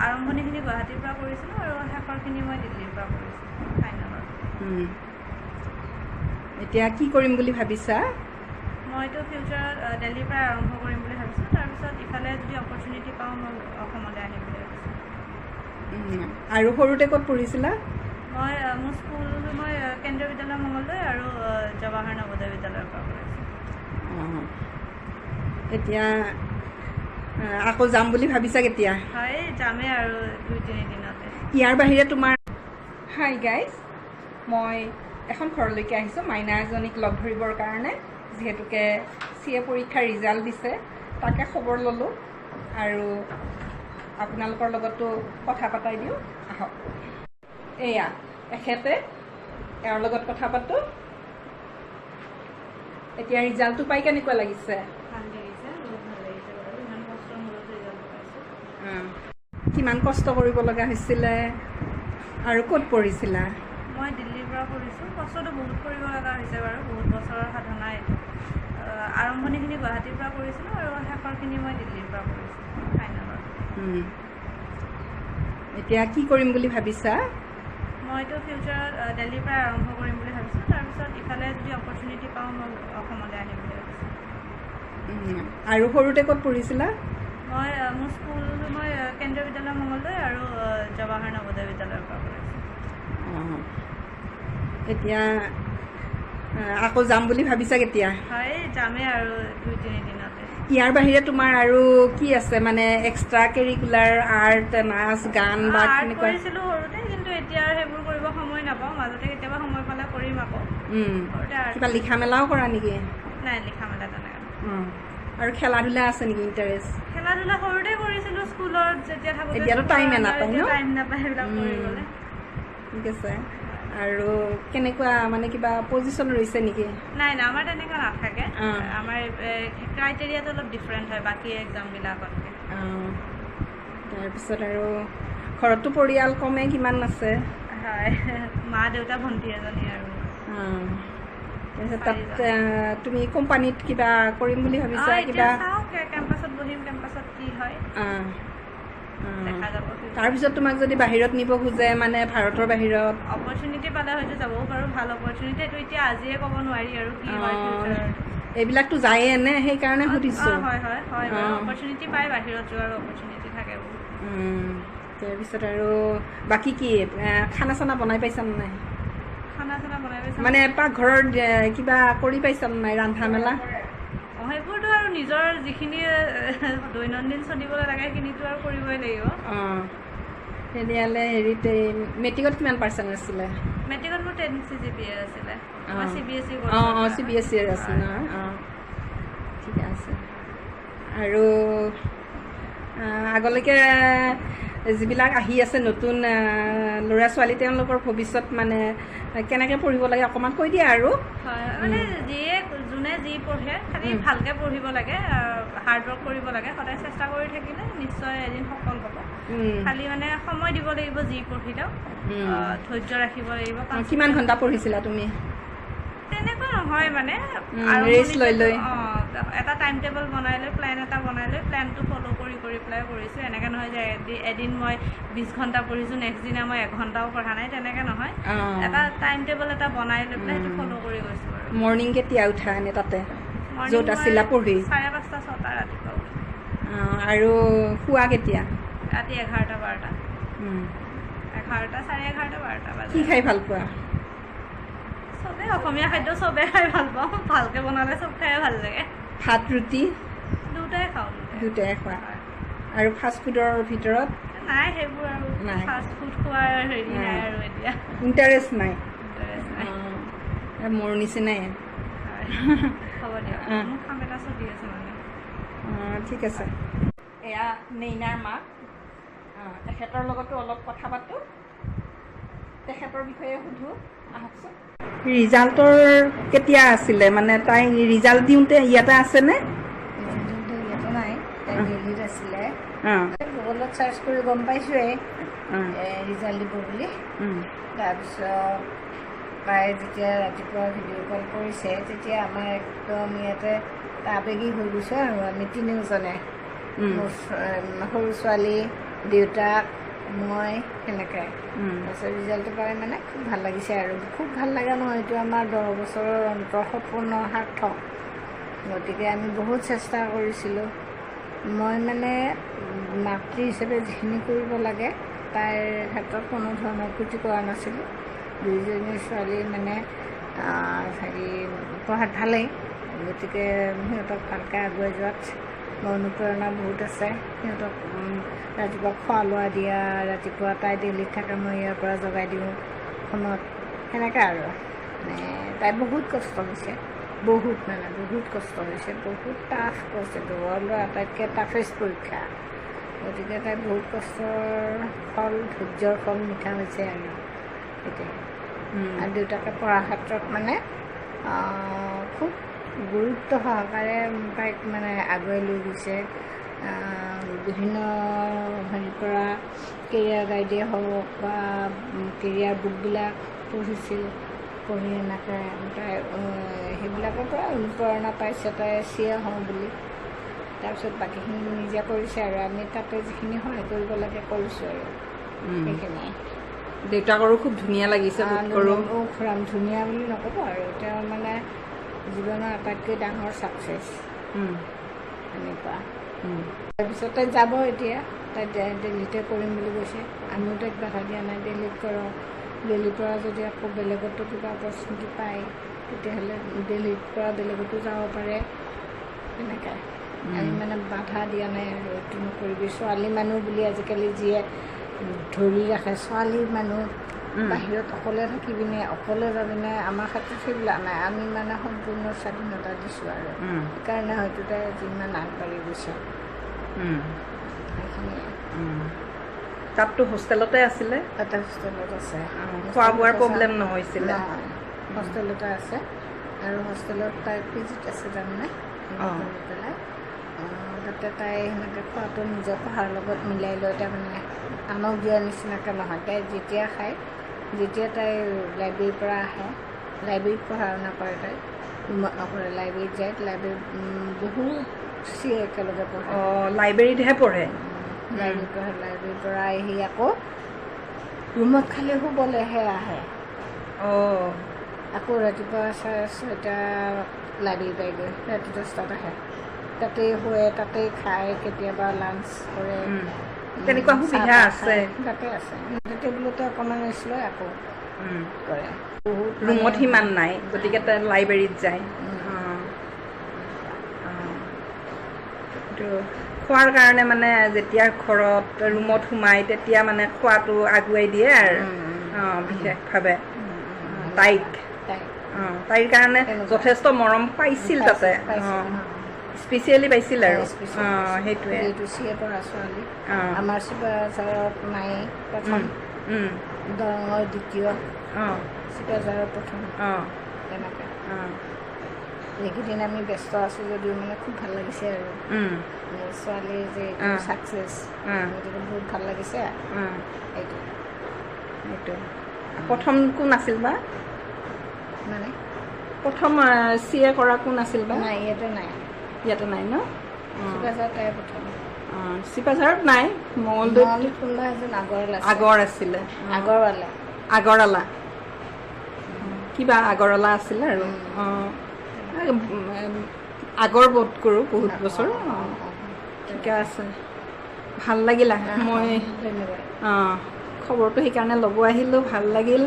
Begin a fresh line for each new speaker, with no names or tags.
আৰম্ভণিখিনি গুৱাহাটীৰ পৰা কৰিছিলোঁ আৰু শেষৰখিনি মই দিল্লীৰ পৰা কৰিছিলোঁ ফাইনেলত।
এতিয়া কি কৰিম বুলি ভাবিছা?
মইতো ফিউচাৰত দিল্লীৰ পৰা আৰম্ভ কৰিম বুলি ভাবিছোঁ। তাৰপিছত ইফালে যদি অপৰচুনিটি পাওঁ মই অসমলৈ আহিম বুলি ভাবিছোঁ।
আৰু সৰুতে ক'ত পঢ়িছিলা?
মোৰ স্কুল মই কেন্দ্ৰীয় বিদ্যালয় মঙলদৈ আৰু জৱাহৰ নৱোদয় বিদ্যালয়ৰ পৰা কৰিছোঁ।
এতিয়া আকৌ যাম বুলি ভাবিছা কেতিয়া?
হয়, যামেই আৰু 2-3 দিনতে।
ইয়াৰ বাহিৰে তোমাৰ হাই গাইজ, মই এখন ঘৰলৈকে আহিছোঁ মাইনা এজনীক লগ ধৰিবৰ কাৰণে, যিহেতুকে CA পৰীক্ষাৰ ৰিজাল্ট দিছে, তাকে খবৰ ল'লোঁ আৰু আপোনালোকৰ লগতো কথা পাতাই দিওঁ। আহক, এয়া এখেতে, এওঁৰ লগত কথা পাতোঁ। এতিয়া ৰিজাল্টটো পাই কেনেকুৱা লাগিছে?
ভাল লাগিছে, বহুত ভাল লাগিছে বাৰু। ইমান কষ্টৰ মূৰত ৰিজাল্ট পাইছোঁ।
কিমান কষ্ট কৰিব লগা হৈছিলে আৰু ক'ত পঢ়িছিলা?
মই দিল্লীৰ পৰা পঢ়িছোঁ। কষ্টটো বহুত কৰিব লগা হৈছে বাৰু, বহুত বছৰৰ সাধনা এইটো। আৰম্ভণিখিনি গুৱাহাটীৰ পৰা কৰিছিলোঁ আৰু শেষৰখিনি মই দিল্লীৰ পৰা কৰিছোঁ ফাইনেলত।
এতিয়া কি কৰিম বুলি ভাবিছা?
মইতো ফিউচাৰত দিল্লীৰ পৰা আৰম্ভ কৰিম বুলি ভাবিছোঁ। তাৰপিছত ইফালে যদি অপৰচুনিটি পাওঁ মই অসমলৈ আহিম বুলি ভাবিছোঁ।
আৰু সৰুতে ক'ত পঢ়িছিলা?
মোৰ স্কুল মই কেন্দ্ৰীয় বিদ্যালয় মঙলদৈ আৰু জৱাহৰ নৱোদয় বিদ্যালয়ৰ পৰা কৰিছোঁ।
এতিয়া আকৌ যাম বুলি ভাবিছা কেতিয়া?
হয়, যামেই আৰু 2-3 দিনতে।
ইয়াৰ বাহিৰে তোমাৰ আৰু কি আছে, মানে এক্সট্ৰা কেৰিকুলাৰ আৰ্ট, নাচ গান বা
আৰ্ট
তেনেকুৱা?
কৰিছিলোঁ সৰুতে, কিন্তু এতিয়া আৰু সেইবোৰ কৰিব সময় নাপাওঁ। মাজতে কেতিয়াবা সময় পালে কৰিম আকৌ। সৰুতে আৰ্ট
কিবা লিখা মেলাও কৰা নেকি?
নাই, লিখা মেলা তেনেকৈ।
আৰু খেলা ধূলা আছে নেকি ইণ্টাৰেষ্ট?
খেলা ধূলা সৰুতে কৰিছিলোঁ স্কুলত যেতিয়া থাকোঁতে।
এতিয়াতো টাইমে নাপায় ন?
টাইম নাপায় সেইবিলাক কৰিবলৈ।
ঠিক আছে। আৰু কেনেকুৱা, মানে কিবা পজিশ্যন ৰৈছে নেকি?
নাই, আমাৰ তেনেকুৱা নাথাকে। আমাৰ ক্ৰাইটেৰিয়াটো অলপ ডিফাৰেণ্ট হয় বাকী এক্সামবিলাকতকৈ।
তাৰপিছত আৰু ঘৰততো পৰিয়াল কমে কিমান আছে?
হয়, মা দেউতা ভণ্টি এজনী আৰু।
তাৰপিছত তাত তুমি কোম্পানীত কিবা কৰিম বুলি ভাবিছা? কিবা
চাওঁ, কেম্পাছত বহিম, কেম্পাছত কি হয় দেখা যাব।
তাৰপিছত তোমাক যদি বাহিৰত নিব খোজে, মানে ভাৰতৰ বাহিৰত
অপৰচুনিটি পালে হয়তো যাবও পাৰোঁ। ভাল অপৰচুনিটি এইটো এতিয়া আজিয়ে ক'ব নোৱাৰি আৰু কি হয় ফিউচাৰত।
এইবিলাকতো যায়ে নে, সেইকাৰণে সুধিছোঁ।
হয়, অপৰচুনিটি পাই বাহিৰত যোৱাৰ অপৰচুনিটি থাকে বহুত।
তাৰপিছত আৰু বাকী কি খানা চানা বনাই পাইছা নাই?
খানা চানা বনাই পাইছা
মানে পাকঘৰত কিবা কৰি পাইছা নাই, ৰান্ধা মেলা?
সেইবোৰতো আৰু নিজৰ যিখিনি দৈনন্দিন চলিবলৈ লাগে সেইখিনিতো আৰু কৰিবই লাগিব।
তেতিয়াহ'লে হেৰিত মেট্ৰিকত কিমান পাৰ্চেণ্ট আছিলে?
মেট্ৰিকত মোৰ 10 CGPA আছিলে। CBSE
CBSE আছিল নহয়। ঠিকে আছে। আৰু আগলৈকে যিবিলাক আহি আছে নতুন ল'ৰা ছোৱালী, তেওঁলোকৰ ভৱিষ্যত মানে কেনেকৈ পঢ়িব লাগে অকণমান কৈ দিয়া আৰু।
হয়, মানে যোনে যি পঢ়ে খালি ভালকৈ পঢ়িব লাগে, হাৰ্ড ৱৰ্ক কৰিব লাগে, সদায় চেষ্টা কৰি থাকিলে নিশ্চয় এদিন সফল হ'ব। খালি মানে সময় দিব লাগিব যি পঢ়িলেও, ধৈৰ্য ৰাখিব লাগিব।
কিমান ঘণ্টা পঢ়িছিলা তুমি?
তেনেকুৱা নহয়, মানে
ৰেষ্ট লৈ লৈ
এটা টাইম টেবল বনাই লৈ, প্লেন এটা বনাই লৈ, প্লেনটো ফ'ল' কৰি পেলাই পঢ়িছোঁ। এনেকৈ নহয় যে এদিন মই 20 ঘণ্টা পঢ়িছোঁ, নেক্সট দিনা মই 1 ঘণ্টাও পঢ়া নাই, তেনেকৈ নহয়। এটা টাইম টেবল এটা বনাই লৈ পেলাই সেইটো ফ'ল' কৰি গৈছোঁ আৰু।
মৰ্ণিং কেতিয়া উঠা এনে তাতে য'ত আছিলা পঢ়ি?
5:30-6টা ৰাতিপুৱা উঠোঁ।
আৰু শুৱা কেতিয়া?
ৰাতি 11-12টা। 11টা, 11:30-12টা বাজে।
কি খাই ভাল পোৱা?
চবেই, অসমীয়া খাদ্য চবেই খাই ভাল পাওঁ। ভালকৈ বনালে চব খাই ভাল লাগে।
ভাত ৰুটি
দুটাই খাওঁ।
দুটাই খোৱা। আৰু ফাষ্ট ফুডৰ ভিতৰত?
নাই, সেইবোৰ আৰু ফাষ্ট ফুড খোৱাৰ হেৰি নাই আৰু এতিয়া।
ইণ্টাৰেষ্ট নাই?
নাই।
মোৰ নিচিনাই।
হ'ব দিয়ক, মোৰ কাম এটা চলি আছে মানে।
ঠিক আছে। এয়া নেইনাৰ মাক, তেখেতৰ লগতো অলপ কথা পাতোঁ, তেখেতৰ বিষয়ে সুধোঁ। আহকচোন। ৰিজাল্টৰ কেতিয়া আছিলে, মানে তাই ৰিজাল্ট দিওঁতে ইয়াতে আছেনে?
ইয়াতে নাই, তাই দিল্লীত আছিলে। গুগলত চাৰ্চ কৰি গম পাইছোঁৱেই ৰিজাল্ট দিব বুলি। তাৰপিছত তাই যেতিয়া ৰাতিপুৱা ভিডিঅ' কল কৰিছে, তেতিয়া আমাৰ একদম ইয়াতে আবেগিক হৈ গৈছে আৰু আমি তিনিওজনে। সৰু ছোৱালী দেউতাক মই সেনেকৈ তাৰপিছত ৰিজাল্টটো পাই মানে খুব ভাল লাগিছে আৰু খুব ভাল লগা নহয় এইটো আমাৰ 10 বছৰৰ অন্তৰ সপোন সাৰ্থক গতিকে আমি বহুত চেষ্টা কৰিছিলোঁ মই মানে মাতৃ হিচাপে যিখিনি কৰিব লাগে তাইৰ ক্ষেত্ৰত কোনো ধৰণৰ ক্ষতি কৰা নাছিলোঁ দুইজনী ছোৱালী মানে হেৰি পঢ়াত ভালেই গতিকে সিহঁতক ভালকৈ আগুৱাই যোৱাত মোৰ অনুপ্ৰেৰণা বহুত আছে সিহঁতক ৰাতিপুৱা খোৱা লোৱা দিয়া ৰাতিপুৱা তাই দিল্লীত থাকে মই ইয়াৰ পৰা জগাই দিওঁ ফোনত সেনেকৈ আৰু মানে তাই বহুত কষ্ট হৈছে বহুত মানে বহুত কষ্ট হৈছে বহুত টাফ কৰিছে দৌৰৰ আটাইতকৈ টাফেষ্ট পৰীক্ষা গতিকে তাই বহুত কষ্টৰ ফল ধৈৰ্যৰ ফল মিঠা হৈছে আৰু এতিয়া আৰু দেউতাকে পঢ়াৰ ক্ষেত্ৰত মানে খুব গুৰুত্ব সহকাৰে তাইক মানে আগুৱাই লৈ গৈছে বিভিন্ন হেৰিৰ পৰা কেৰিয়াৰ গাইডে হওক বা কেৰিয়াৰ বুকবিলাক পঢ়িছিল পঢ়ি এনেকৈ তাই সেইবিলাকৰ পৰা অনুপ্ৰেৰণা পাইছে তাই চিয়ে হওঁ বুলি তাৰপিছত বাকীখিনি নিজে কৰিছে আৰু আমি তাতে যিখিনি সহায় কৰিব লাগে কৰিছোঁ আৰু সেইখিনিয়ে
দেউতাকৰো খুব ধুনীয়া লাগিছে
খুৰাম ধুনীয়া বুলি নক'ব আৰু তেওঁ মানে জীৱনৰ আটাইতকৈ ডাঙৰ ছাকচেছ এনেকুৱা তাৰপিছত তাই যাব এতিয়া তাই দিল্লীতে কৰিম বুলি কৈছে আমিও তাইক বাধা দিয়া নাই দিল্লীত কৰক দিল্লীৰ পৰা যদি আকৌ বেলেগতো কিবা অপৰচুনিটি পায় তেতিয়াহ'লে দিল্লীৰ পৰা বেলেগতো যাব পাৰে তেনেকৈ আমি মানে বাধা দিয়া নাই আৰু এইটো নকৰিবি ছোৱালী মানুহ বুলি আজিকালি যিয়ে ধৰি ৰাখে ছোৱালী মানুহ বাহিৰত অকলে থাকিবিনে অকলে যাবিনে আমাৰ ক্ষেত্ৰত সেইবিলাক নাই আমি মানে সম্পূৰ্ণ স্বাধীনতা দিছোঁ আৰু সেইকাৰণে হয়তো তাই যিমান আগবাঢ়ি গৈছে সেইখিনিয়ে
তাততো হোষ্টেলতে আছিলে
এটা হোষ্টেলত আছে
খোৱা বোৱাৰ প্ৰব্লেম নহৈছিলে
হোষ্টেলতে আছে আৰু হোষ্টেলত তাই পিজিত আছে তাৰমানে পেলাই তাতে তাই সেনেকৈ খোৱাটো নিজৰ পঢ়াৰ লগত মিলাই লৈ তাৰমানে আনক দিয়াৰ নিচিনাকৈ নহয় তাই যেতিয়া খায় যেতিয়া তাই লাইব্ৰেৰীৰ পৰা আহে লাইব্ৰেৰীত পঢ়া শুনা কৰে তাই ৰুমত নকৰে লাইব্ৰেৰীত যায় লাইব্ৰেৰীত বহুত চিয়ে একেলগে পঢ়ে
লাইব্ৰেৰীতহে পঢ়ে
লাইব্ৰেৰীত পঢ়ে লাইব্ৰেৰীৰ পৰা আহি আকৌ ৰুমত খালি শুবলৈহে আহে আকৌ ৰাতিপুৱা 6:30 লাইব্ৰেৰী পাইগৈ ৰাতি 10টাত আহে তাতেই শুৱে তাতেই খায় কেতিয়াবা লাঞ্চ কৰে
তেনেকুৱা সুবিধা আছে
তাতে আছে টেবুলতে অকণমান ৰেষ্ট লয় আকৌ কৰে বহুত
ৰুমত সিমান নাই গতিকে তাই লাইব্ৰেৰীত যায় খোৱাৰ কাৰণে মানে যেতিয়া ঘৰত ৰুমত সোমায় তেতিয়া মানে খোৱাটো আগুৱাই দিয়ে আৰু বিশেষভাৱে তাইৰ কাৰণে যথেষ্ট মৰম পাইছিল তাতে স্পেচিয়েলি পাইছিল আৰু সেইটোৱে
এইটো চিয়ে পৰা ছোৱালী আমাৰ চিপাঝাৰত নাই প্ৰথম দৰঙৰ দ্বিতীয় চিপাঝাৰৰ প্ৰথম তেনেকৈ এইকেইদিন আমি ব্যস্ত আছোঁ যদিও মানে খুব ভাল লাগিছে আৰু ছোৱালীৰ যে ছাকচেছ গতিকে বহুত ভাল লাগিছে এইটো
প্ৰথম কোন আছিল বা
মানে
প্ৰথম চিয়ে কৰা কোন আছিল বা
নাই
ইয়াতে নাই ন
চিপাঝাৰত তাই প্ৰথম
চিপাঝাৰত নাই
মঙলদৈত কোনোবা এজন
আগৰ আছিলে আগৰৱালা কিবা আগৰৱালা আছিলে আৰু আগৰ বোধ কৰোঁ বহুত বছৰ ঠিকে আছে ভাল লাগিল মই
ধন্যবাদ
খবৰটো সেইকাৰণে ল'ব আহিলোঁ ভাল লাগিল